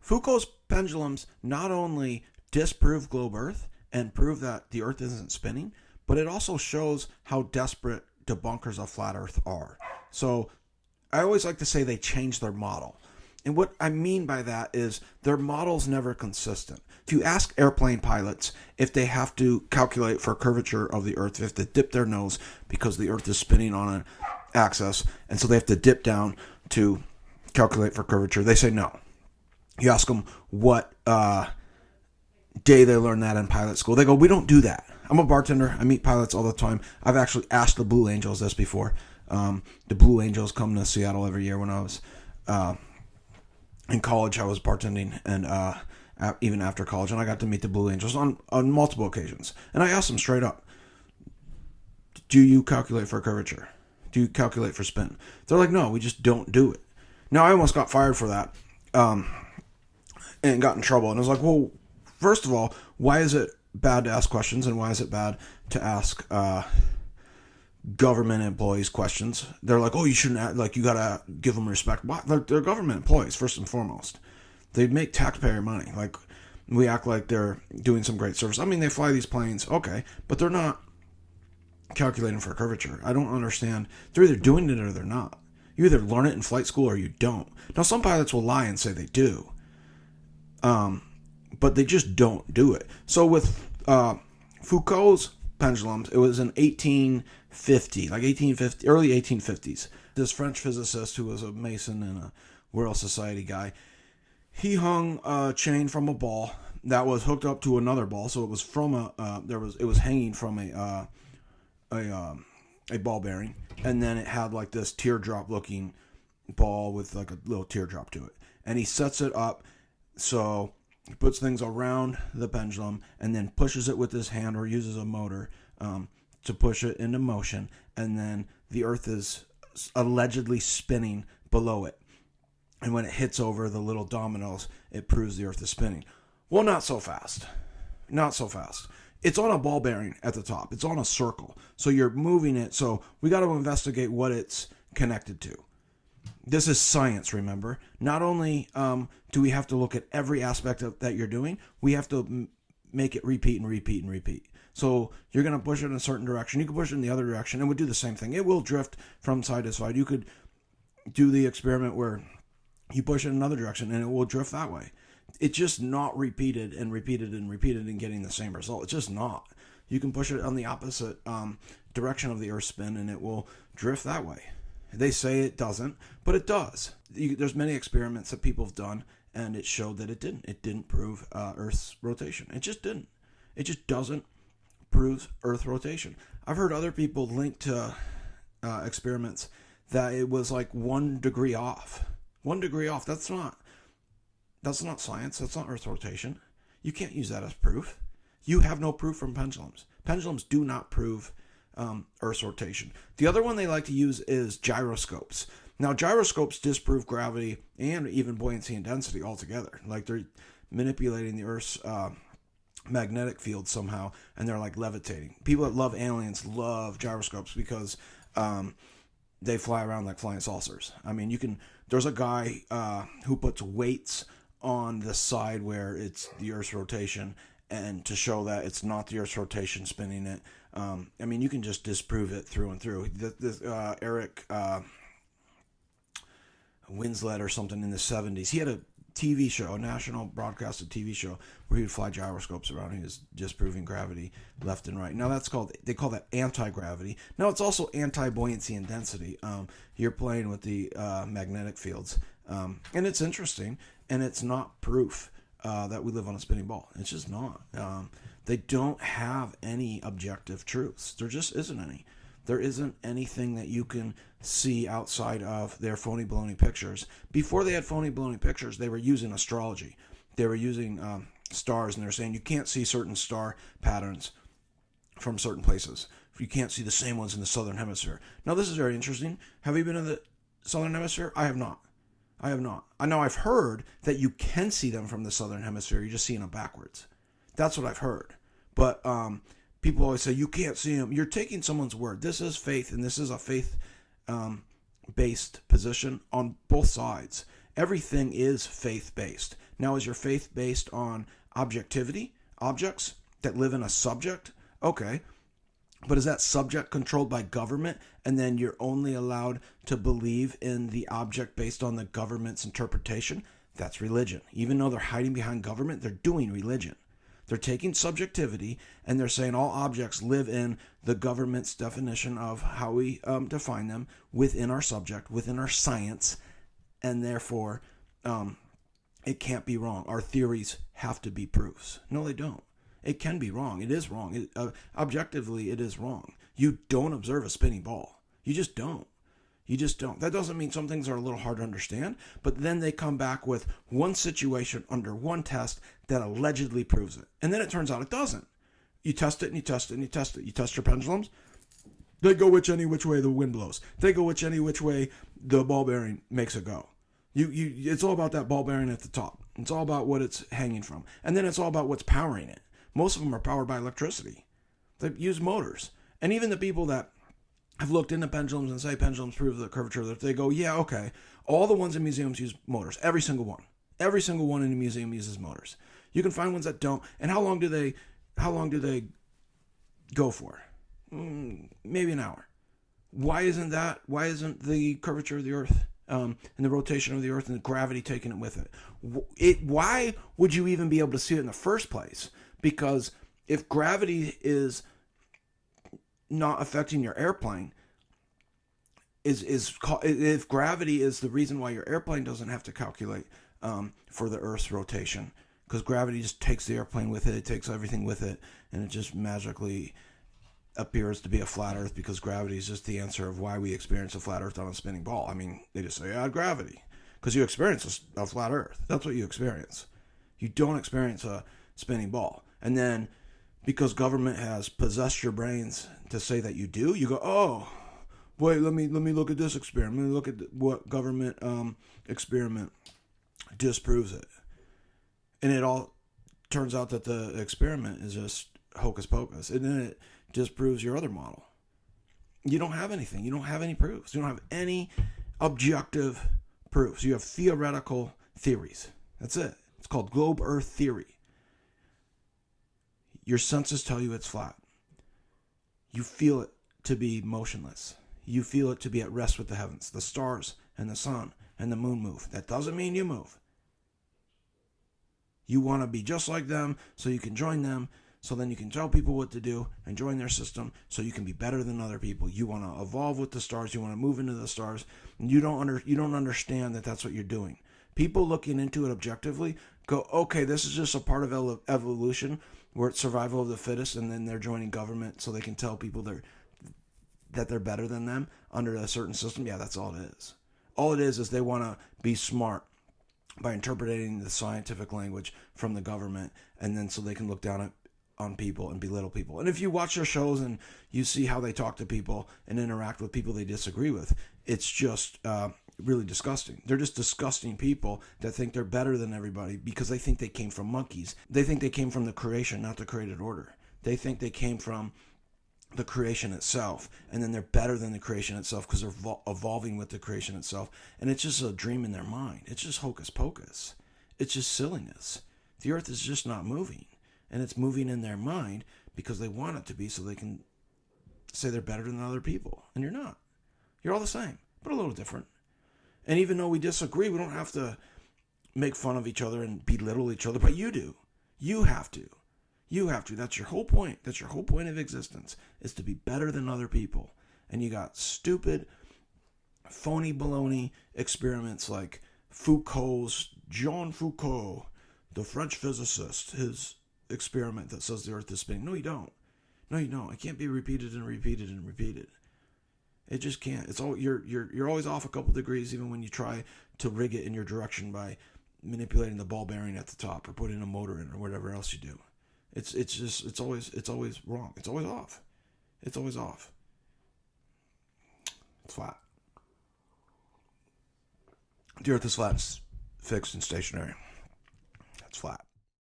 Foucault's pendulums not only disprove globe Earth and prove that the Earth isn't spinning, but it also shows how desperate debunkers of flat Earth are. So I always like to say they change their model. And what I mean by that is their model's never consistent. If you ask airplane pilots if they have to calculate for curvature of the Earth, if they have to dip their nose because the Earth is spinning on an axis, and so they have to dip down to calculate for curvature, they say no. You ask them what day they learned that in pilot school. They go, we don't do that. I'm a bartender. I meet pilots all the time. I've actually asked the Blue Angels this before. The Blue Angels come to Seattle every year. When I was in college, I was bartending, and even after college, and I got to meet the Blue Angels on multiple occasions. And I asked them straight up, do you calculate for curvature? Do you calculate for spin? They're like, no, we just don't do it. Now, I almost got fired for that and got in trouble. And I was like, well, first of all, why is it bad to ask questions, and why is it bad to ask government employees questions? They're like, oh, you shouldn't act, like, you gotta give them respect. Why? They're government employees first and foremost. They make taxpayer money. Like, we act like they're doing some great service. I mean, they fly these planes, okay, but they're not calculating for curvature. I don't understand. They're either doing it or they're not. You either learn it in flight school or you don't. Now, some pilots will lie and say they do, but they just don't do it. So with Foucault's pendulums, it was in 1850, early 1850s. This French physicist who was a Mason and a Royal Society guy, he hung a chain from a ball that was hooked up to another ball. So it was from it was hanging from a ball bearing, and then it had like this teardrop looking ball with like a little teardrop to it. And he sets it up so he puts things around the pendulum and then pushes it with his hand or uses a motor to push it into motion, and then the Earth is allegedly spinning below it. And when it hits over the little dominoes, it proves the Earth is spinning. Well, not so fast. Not so fast. It's on a ball bearing at the top. It's on a circle. So you're moving it. So we got to investigate what it's connected to. This is science, remember. Not only do we have to look at every aspect of that you're doing, we have to make it repeat and repeat and repeat. So you're going to push it in a certain direction. You can push it in the other direction, and we'll do the same thing. It will drift from side to side. You could do the experiment where you push it in another direction, and it will drift that way. It's just not repeated and repeated and repeated and getting the same result. It's just not. You can push it on the opposite direction of the Earth's spin, and it will drift that way. They say it doesn't, but it does. There's many experiments that people have done, and it showed that it didn't. It didn't prove Earth's rotation. It just didn't. It just doesn't prove Earth rotation. I've heard other people link to experiments that it was like 1 degree off. 1 degree off. That's not science. That's not Earth rotation. You can't use that as proof. You have no proof from pendulums. Pendulums do not prove Earth's rotation. The other one they like to use is gyroscopes. Now, gyroscopes disprove gravity and even buoyancy and density altogether. Like, they're manipulating the Earth's magnetic field somehow, and they're like levitating. People that love aliens love gyroscopes because they fly around like flying saucers. I mean, there's a guy who puts weights on the side where it's the Earth's rotation, and to show that it's not the Earth's rotation spinning it. I mean, you can just disprove it through and through. Eric Winslet or something in the 70s, he had a TV show, a national broadcasted TV show, where he would fly gyroscopes around. He was disproving gravity left and right. Now they call that anti-gravity. Now it's also anti-buoyancy and density. You're playing with the magnetic fields, and it's interesting, and it's not proof that we live on a spinning ball. It's just not. They don't have any objective truths. There just isn't any. There isn't anything that you can see outside of their phony baloney pictures. Before they had phony baloney pictures, they were using astrology. They were using stars, and they were saying you can't see certain star patterns from certain places. You can't see the same ones in the southern hemisphere. Now, this is very interesting. Have you been in the southern hemisphere? I have not. I know I've heard that you can see them from the southern hemisphere. You're just seeing them backwards. That's what I've heard. But people always say you can't see them. You're taking someone's word. This is faith, and this is a faith-based position on both sides. Everything is faith-based. Now, is your faith based on objectivity, objects that live in a subject? Okay. But is that subject controlled by government, and then you're only allowed to believe in the object based on the government's interpretation? That's religion. Even though they're hiding behind government, they're doing religion. They're taking subjectivity and they're saying all objects live in the government's definition of how we define them within our subject, within our science, and therefore it can't be wrong. Our theories have to be proofs. No, they don't. It can be wrong. It is wrong. Objectively, it is wrong. You don't observe a spinning ball. You just don't. You just don't. That doesn't mean some things are a little hard to understand, but then they come back with one situation under one test that allegedly proves it. And then it turns out it doesn't. You test it and you test it and you test it. You test your pendulums. They go any which way the wind blows. They go any which way the ball bearing makes it go. It's all about that ball bearing at the top. It's all about what it's hanging from. And then it's all about what's powering it. Most of them are powered by electricity. They use motors. And even the people that have looked into pendulums and say pendulums prove the curvature, that they go, yeah, okay. All the ones in museums use motors. Every single one. Every single one in a museum uses motors. You can find ones that don't. And how long do they go for? Maybe an hour. Why isn't the curvature of the earth and the rotation of the earth and the gravity taking it with it? Why would you even be able to see it in the first place? Because if gravity is not affecting your airplane, if gravity is the reason why your airplane doesn't have to calculate for the Earth's rotation, because gravity just takes the airplane with it, it takes everything with it, and it just magically appears to be a flat Earth because gravity is just the answer of why we experience a flat Earth on a spinning ball. I mean, they just say, gravity, because you experience a flat Earth. That's what you experience. You don't experience a spinning ball. And then because government has possessed your brains to say that you do, you go, oh, wait, let me look at this experiment. Let me look at what government experiment disproves it. And it all turns out that the experiment is just hocus pocus. And then it disproves your other model. You don't have anything. You don't have any proofs. You don't have any objective proofs. You have theoretical theories. That's it. It's called globe earth theory. Your senses tell you it's flat. You feel it to be motionless. You feel it to be at rest with the heavens. The stars and the sun and the moon move. That doesn't mean you move. You want to be just like them so you can join them, so then you can tell people what to do and join their system so you can be better than other people. You want to evolve with the stars. You want to move into the stars. And you don't understand that that's what you're doing. People looking into it objectively go, okay, this is just a part of evolution where it's survival of the fittest, and then they're joining government so they can tell people that they're better than them under a certain system. Yeah, that's all it is. All it is they want to be smart by interpreting the scientific language from the government, and then so they can look down on people and belittle people. And if you watch their shows and you see how they talk to people and interact with people they disagree with, it's just really disgusting. They're just disgusting people that think they're better than everybody because they think they came from monkeys. They think they came from the creation, not the created order. They think they came from the creation itself, and then they're better than the creation itself because they're evolving with the creation itself. And it's just a dream in their mind. It's just hocus pocus. It's just silliness. The earth is just not moving, and it's moving in their mind because they want it to be so they can say they're better than other people. And you're not. You're all the same, but a little different. And even though we disagree, we don't have to make fun of each other and belittle each other, but you do. You have to. You have to. That's your whole point. That's your whole point of existence, is to be better than other people. And you got stupid, phony baloney experiments like Jean Foucault, the French physicist, his experiment that says the earth is spinning. No, you don't. No, you don't. It can't be repeated and repeated and repeated. It just can't. It's all you're always off a couple degrees, even when you try to rig it in your direction by manipulating the ball bearing at the top or putting a motor in or whatever else you do. It's always wrong. It's always off. It's always off. It's flat. The earth is flat, fixed and stationary. It's flat.